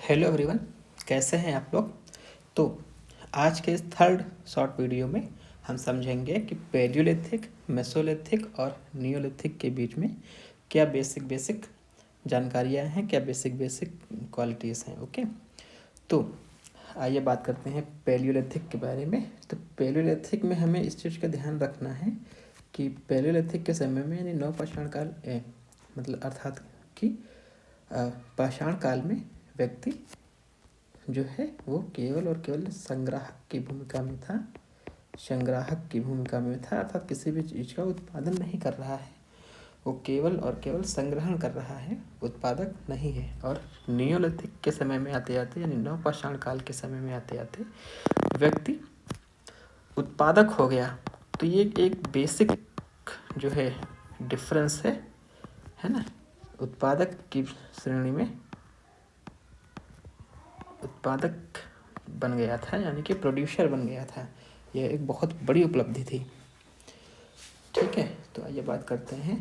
Hello everyone, कैसे हैं आप लोग। तो आज के इस थर्ड शॉर्ट वीडियो में हम समझेंगे कि पैलियोलिथिक, मेसोलिथिक और नियोलिथिक के बीच में क्या बेसिक जानकारियां हैं, क्या बेसिक क्वालिटीज़ हैं। ओके, तो आइए बात करते हैं पैलियोलिथिक के बारे में। तो पैलियोलिथिक में हमें इस चीज़ का ध्यान रखना है कि पैलियोलिथिक के समय में यानी नवपाषाण काल मतलब अर्थात कि पाषाण काल में व्यक्ति जो है वो केवल और केवल संग्राहक की भूमिका में था, अर्थात किसी भी चीज़ का उत्पादन नहीं कर रहा है, वो केवल और केवल संग्रहण कर रहा है, उत्पादक नहीं है। और नियोलिथिक के समय में आते आते यानी नवपाषाण काल के समय में आते आते व्यक्ति उत्पादक हो गया। तो ये एक बेसिक जो है डिफरेंस है ना। उत्पादक की श्रेणी में उत्पादक बन गया था, यानी कि प्रोड्यूसर बन गया था। यह एक बहुत बड़ी उपलब्धि थी। ठीक है, तो आइए बात करते हैं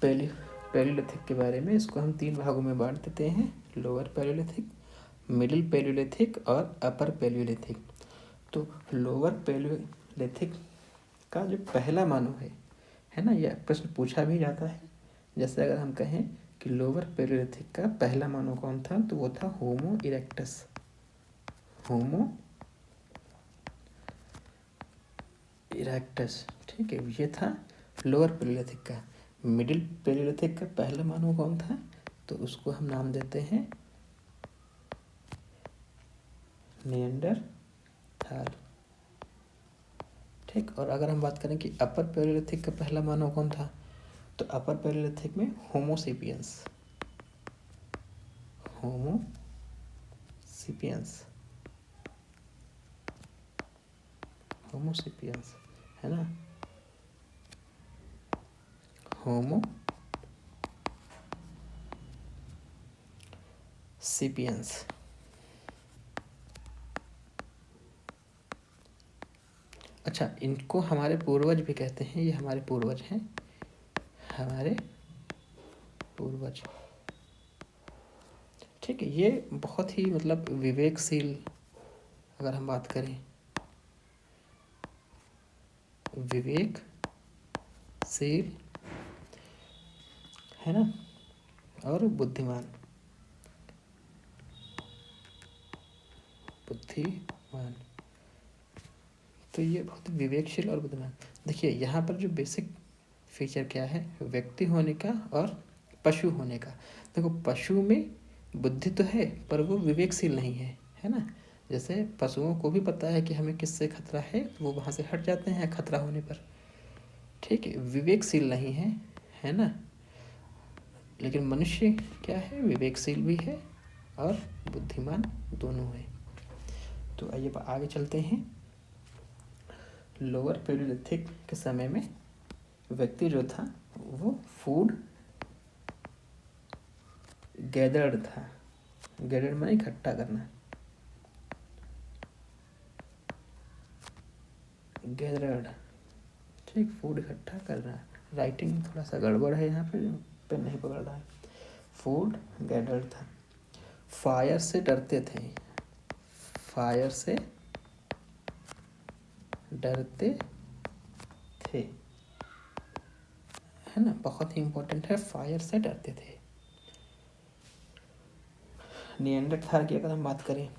पैलियोलिथिक के बारे में। इसको हम 3 भागों में बांट देते हैं: लोअर पैलियोलिथिक, मिडिल पैलियोलिथिक और अपर पैलियोलिथिक। तो लोअर पैलियोलिथिक का जो पहला मानव है ना, यह प्रश्न पूछा भी जाता है। जैसे अगर हम कहें कि लोअर पैलियोलिथिक का पहला मानव कौन था, तो वो था होमो इरेक्टस। ठीक है, ये था लोअर पैलियोलिथिक का। मिडिल पैलियोलिथिक का पहला मानव कौन था, तो उसको हम नाम देते हैं निएंडरथाल। ठीक, और अगर हम बात करें कि अपर पैलियोलिथिक का पहला मानव कौन था, तो अपर पैलियोलिथिक में होमोसेपियंस है ना, होमोसेपियंस। अच्छा, इनको हमारे पूर्वज भी कहते हैं। ये हमारे पूर्वज हैं, ठीक है। ये बहुत ही मतलब विवेकशील, अगर हम बात करें विवेकशील है ना, और बुद्धिमान। तो ये बहुत विवेकशील और बुद्धिमान। देखिए यहाँ पर जो बेसिक फीचर क्या है, व्यक्ति होने का और पशु होने का। देखो, पशु में बुद्धि तो है पर वो विवेकशील नहीं है ना। जैसे पशुओं को भी पता है कि हमें किससे खतरा है, वो वहाँ से हट जाते हैं खतरा होने पर। ठीक है, विवेकशील नहीं है ना। लेकिन मनुष्य क्या है, विवेकशील भी है और बुद्धिमान दोनों है। तो आइए आगे चलते हैं। लोअर पैलियोलिथिक के समय में व्यक्ति जो था वो फूड गैदर्ड था। गैदर्ड माने इकट्ठा करना, गैदर्ड। ठीक, फूड इकट्ठा करना। राइटिंग थोड़ा सा गड़बड़ है यहाँ पे, पेन नहीं पकड़ रहा है। फूड गैदर्ड था। फायर से डरते थे, है ना, बहुत ही इंपॉर्टेंट है। फायर से डरते थे। निएंडरथाल की अगर हम बात करें,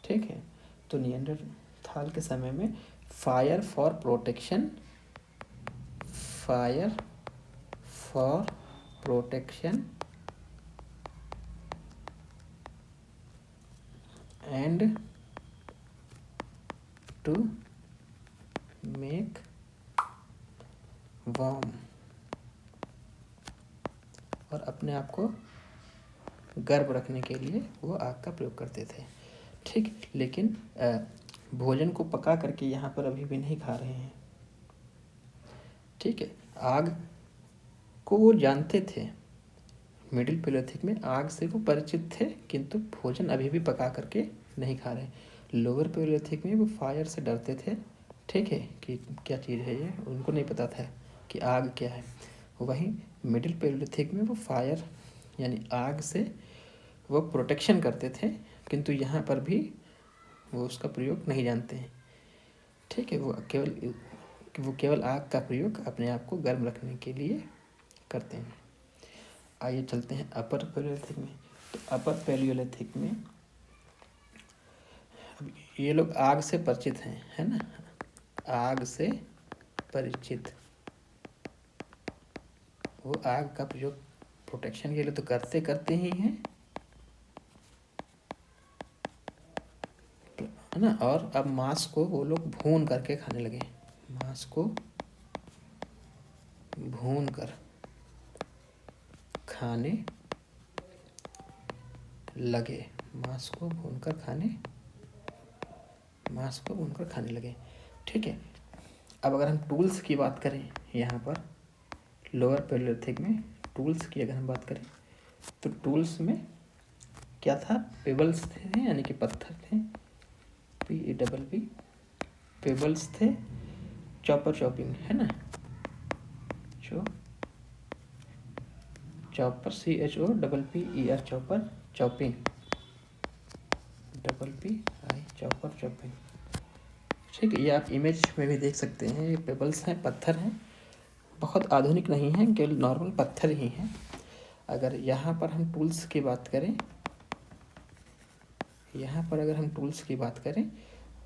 ठीक है, तो निएंडरथाल के समय में fire for protection and to make warm, और अपने आप को गर्म रखने के लिए वो आग का प्रयोग करते थे। ठीक, लेकिन भोजन को पका करके यहाँ पर अभी भी नहीं खा रहे हैं। ठीक है, आग को वो जानते थे। मिडिल पैलियोलिथिक में आग से वो परिचित थे, किंतु भोजन अभी भी पका करके नहीं खा रहे। लोअर पैलियोलिथिक में वो फायर से डरते थे। ठीक है, कि क्या चीज़ है ये, उनको नहीं पता था कि आग क्या है। वहीं मिडिल पैलियोलिथिक में वो फायर यानी आग से वो प्रोटेक्शन करते थे, किंतु यहाँ पर भी वो उसका प्रयोग नहीं जानते हैं। ठीक है, वो केवल आग का प्रयोग अपने आप को गर्म रखने के लिए करते हैं। आइए चलते हैं अपर पैलियोलिथिक में। तो अपर पैलियोलिथिक में अब ये लोग आग से परिचित हैं, है ना, आग से परिचित। वो आग का प्रयोग प्रोटेक्शन के लिए तो करते ही हैं, है ना। और अब मांस को वो लोग भून करके खाने लगे, मांस को भून कर खाने लगे, मांस को भूनकर खाने लगे। ठीक है, अब अगर हम टूल्स की बात करें, यहाँ पर लोअर पैलियोलिथिक में टूल्स की अगर हम बात करें तो टूल्स में क्या था, पेबल्स थे, यानी कि पत्थर थे, PEBB, पेबल्स थे, चॉपर चॉपिंग, है ना, chopper CHOPPER chopper chopping, PPI chopper chopping. ठीक है, ये आप इमेज में भी देख सकते हैं, ये पेबल्स हैं, पत्थर हैं, बहुत आधुनिक नहीं हैं, केवल नॉर्मल पत्थर ही हैं। अगर यहाँ पर हम टूल्स की बात करें,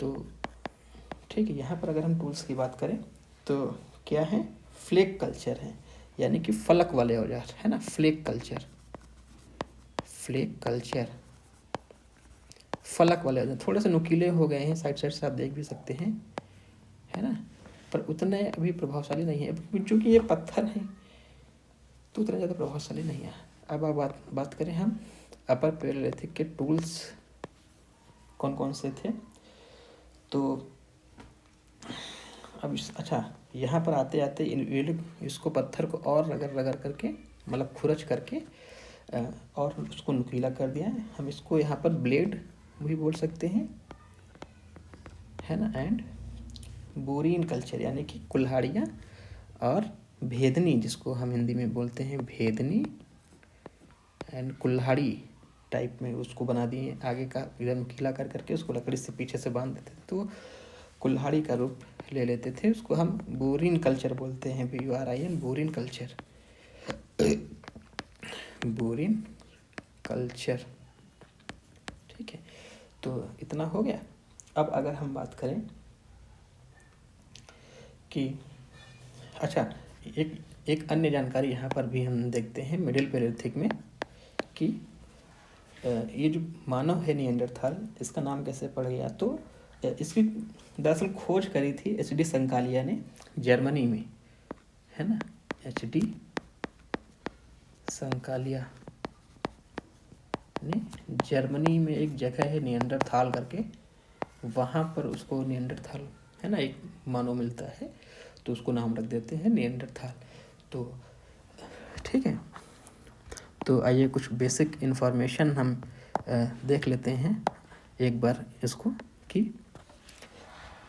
तो ठीक है, यहाँ पर अगर हम टूल्स की बात करें तो क्या है, फ्लेक कल्चर है, यानी कि फलक वाले औजार, है ना, फ्लेक कल्चर, फलक वाले औजार। थोड़े से नुकीले हो गए हैं, साइड से आप देख भी सकते हैं, है ना, पर उतने अभी प्रभावशाली नहीं है, क्योंकि ये पत्थर हैं तो उतना ज़्यादा प्रभावशाली नहीं है। अब आप बात करें हम अपर पैलियोलिथिक के टूल्स कौन कौन से थे, तो अब अच्छा, यहाँ पर आते आते ये लोग इसको पत्थर को और रगड़ करके, मतलब खुरच करके और उसको नुकीला कर दिया है। हम इसको यहाँ पर ब्लेड भी बोल सकते हैं, है ना, एंड बोरिन कल्चर, यानी कि कुल्हाड़ियाँ और भेदनी, जिसको हम हिंदी में बोलते हैं भेदनी एंड कुल्हाड़ी टाइप में उसको बना दिए, आगे का इधर नुकीला कर करके उसको लकड़ी से पीछे से बांध देते थे तो कुल्हाड़ी का रूप ले लेते थे। उसको हम बोरिन कल्चर बोलते हैं, BURIN, boring culture, boring culture. ठीक है, तो इतना हो गया। अब अगर हम बात करें कि अच्छा, एक अन्य जानकारी यहाँ पर भी हम देखते हैं मिडिल पैलियोलिथिक में कि ये जो मानव है निएंडरथाल, इसका नाम कैसे पड़ गया, तो इसकी दरअसल खोज करी थी HD संकालिया ने जर्मनी में, है ना, HD संकालिया ने जर्मनी में एक जगह है निएंडरथाल करके, वहाँ पर उसको निएंडरथाल, है ना, एक मानव मिलता है तो उसको नाम रख देते हैं निएंडरथाल। तो ठीक है, तो आइए कुछ बेसिक इन्फॉर्मेशन हम देख लेते हैं एक बार इसको, कि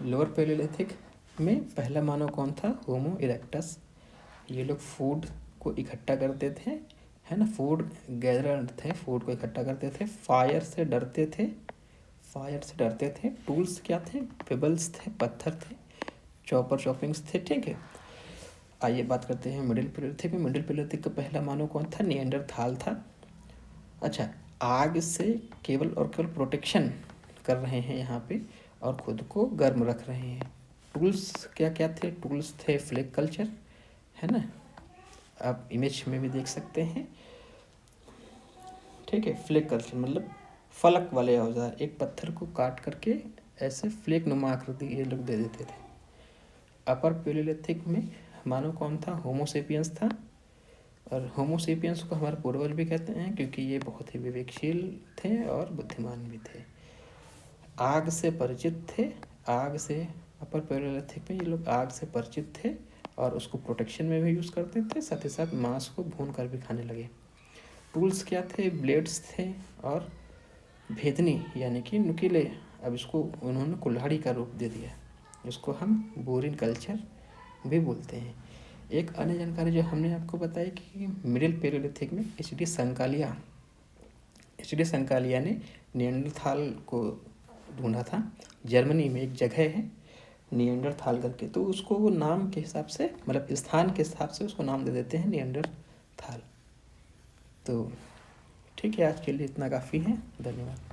लोअर पैलियोलिथिक में पहला मानव कौन था, होमो इरेक्टस। ये लोग फूड को इकट्ठा करते थे, है ना, फूड गैदरर थे, फूड को इकट्ठा करते थे, फायर से डरते थे, टूल्स क्या थे, पेबल्स थे, पत्थर थे, चॉपर चॉपिंग्स थे। ठीक है, आइए बात करते हैं मिडिल पैलियोलिथिक में। मिडिल पैलियोलिथिक का पहला मानव कौन था, निएंडरथाल था। अच्छा, आग से केवल और केवल प्रोटेक्शन कर रहे हैं यहाँ पे, और खुद को गर्म रख रहे हैं। टूल्स क्या क्या थे, टूल्स थे फ्लेक कल्चर, है ना, आप इमेज में भी देख सकते हैं। ठीक है, फ्लेक कल्चर मतलब फलक वाले औजार, एक पत्थर को काट करके ऐसे फ्लेक नुमा आकृति ये लोग दे देते थे। अपर पैलियोलिथिक में मानव कौन था, होमोसेपियंस था, और होमोसेपियंस को हमारे पूर्वज भी कहते हैं क्योंकि ये बहुत ही विवेकशील थे और बुद्धिमान भी थे। आग से परिचित थे, आग से अपर पैलियोलिथिक में ये लोग आग से परिचित थे और उसको प्रोटेक्शन में भी यूज़ करते थे, साथ ही साथ मांस को भून कर भी खाने लगे। टूल्स क्या थे, ब्लेड्स थे और भेदनी, यानी कि नुकीले। अब इसको उन्होंने कुल्हाड़ी का रूप दे दिया, इसको हम बोरिन कल्चर भी बोलते हैं। एक अन्य जानकारी जो हमने आपको बताई कि मिडिल पैलियोलिथिक में HD संकालिया HD संकालिया ने नियंडरथाल को ढूंढा था। जर्मनी में एक जगह है नियंडरथाल करके, तो उसको वो नाम के हिसाब से, मतलब स्थान के हिसाब से उसको नाम दे देते हैं नियंडरथाल। तो ठीक है, आज के लिए इतना काफ़ी है। धन्यवाद।